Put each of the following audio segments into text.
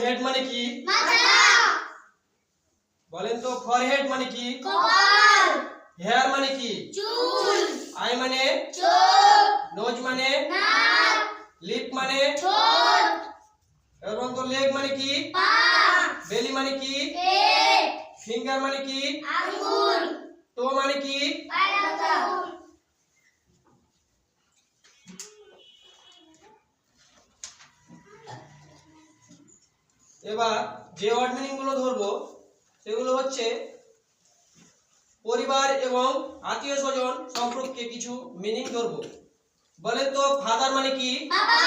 Head মানে কি? মাথা। বলেন তো ফরহেড মানে কি? কপাল। হেয়ার মানে কি? চুল। আই মানে চোখ। নোজ মানে নাক। লিপ মানে ঠোঁট। এবং তো লেগ মানে কি? পা। বেলি মানে কি? পেট। ফিঙ্গার মানে কি? আঙ্গুল। টো মানে কি? পায়ের পাতা। এবার যে ওয়ার্ড মিনিং গুলো ধরবো সেগুলো হচ্ছে পরিবার এবং আত্মীয় স্বজন সম্পর্কে কিছু মিনিং ধরবো। বলেন তো ফাদার মানে কি? বাবা।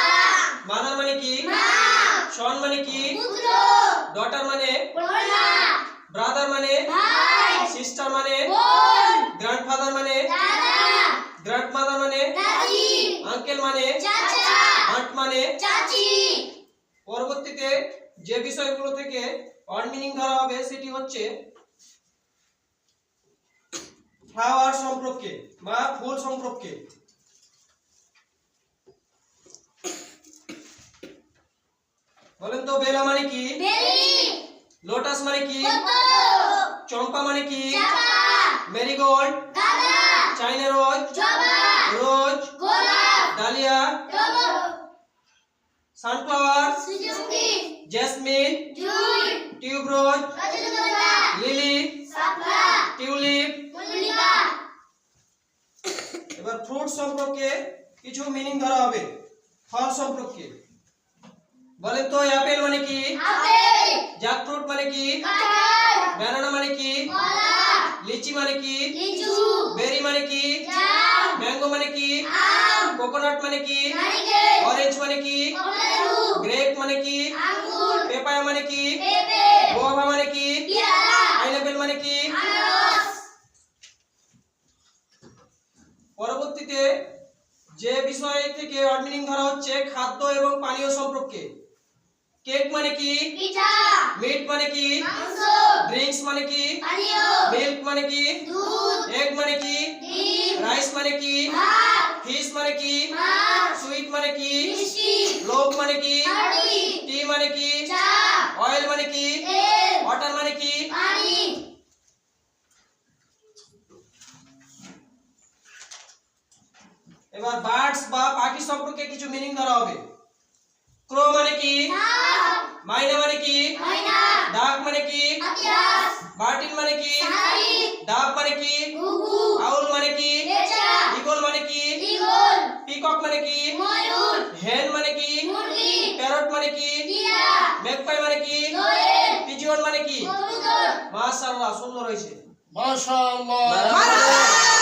মাদার মানে কি? মা। সন মানে কি? পুত্র। ডটার মানে? কন্যা। ব্রাদার মানে? ভাই। সিস্টার মানে? বোন। গ্র্যান্ডফাদার মানে? দাদা। গ্র্যান্ডমাদার মানে? দাদি। আঙ্কেল মানে? চাচা। আন্ট মানে? চাচি। পরবর্তীতে যে বিষয়গুলো থেকে ওয়ার্ড মিনিং ধরা হবে সেটি হচ্ছে ফ্লাওয়ার সম্পর্কে বা ফুল সম্পর্কে। বলেন তো বেলা মানে কি? বেলি। লোটাস মানে কি? কত। চম্পা মানে কি? চাপা। মেরিগোল্ড, গাঁদা। চাইনা রোজ, জবা। রোজ, গোলাপ। ডালিয়া, টগর। সানফ্লাওয়ার, সূর্যমুখী। জেসমিন, জুঁই। টিউবরোজ, রজনীগন্ধা। লিলি, শাপলা। টিউলিপ। মল্লিকা। এবার ফ্রুট সম্পর্কে কিছু মিনিং ধরা হবে। ফল সম্পর্কে বলেন তো অ্যাপেল মানে কি? আপেল। জ্যাকফ্রুট মানে কি? কাঁঠাল। ব্যানানা মানে কি? কলা। লিচি মানে কি? লিচু। বেরি মানে কি? জাম। ম্যাঙ্গো মানে কি? আম। কোকোনাট মানে কি? নারিকেল। অরেঞ্জ মানে কি? কমলালেবু। গ্রেপ মানে কি? আঙ্গুর। পেপায়া মানে কি? পেঁপে। গোয়াভা মানে কি? পেয়ারা। পাইনাপেল মানে কি? আনারস। পরবর্তীতে যে বিষয় থেকে ওয়ার্ড মিনিং ধরা হচ্ছে খাদ্য এবং পানীয় সম্পর্কে। কেক মানে কি? পিঠা। মিট মানে কি? মাংস। ড্রিঙ্কস মানে কি? পানীয়। মিল্ক মানে কি? দুধ। এগ মানে কি? ডিম। রাইস মানে কি? ভাত। ফিশ মানে কি? মাছ। সুইট মানে কি? মিষ্টি। লোভ মানে কি? হাঁড়ি। টি মানে কি? চা। অয়েল মানে কি? তেল। ওয়াটার মানে কি? পানি। এবার বার্ডস বা পাখি সম্পর্কে কিছু মিনিং ধরা হবে। ক্রো মানে কি? সাপ। মাইনা মানে কি? ময়না। ডাক মানে কি? হাতিয়াস। বার্টিন মানে কি? শালিক। ডাব মানে কি? ঘুঘু। আউল মানে কি? পেঁচা। ঈগল মানে কি? ঈগল। পিকক মানে কি? ময়ূর। হেন মানে কি? মুরগি। প্যারট মানে কি? টিয়া। ম্যাগপাই মানে কি? দোয়েল। পিজিয়ন মানে কি? কবুতর। মাশাআল্লাহ, সুন্দর হয়েছে। মাশাআল্লাহ। মাশাআল্লাহ।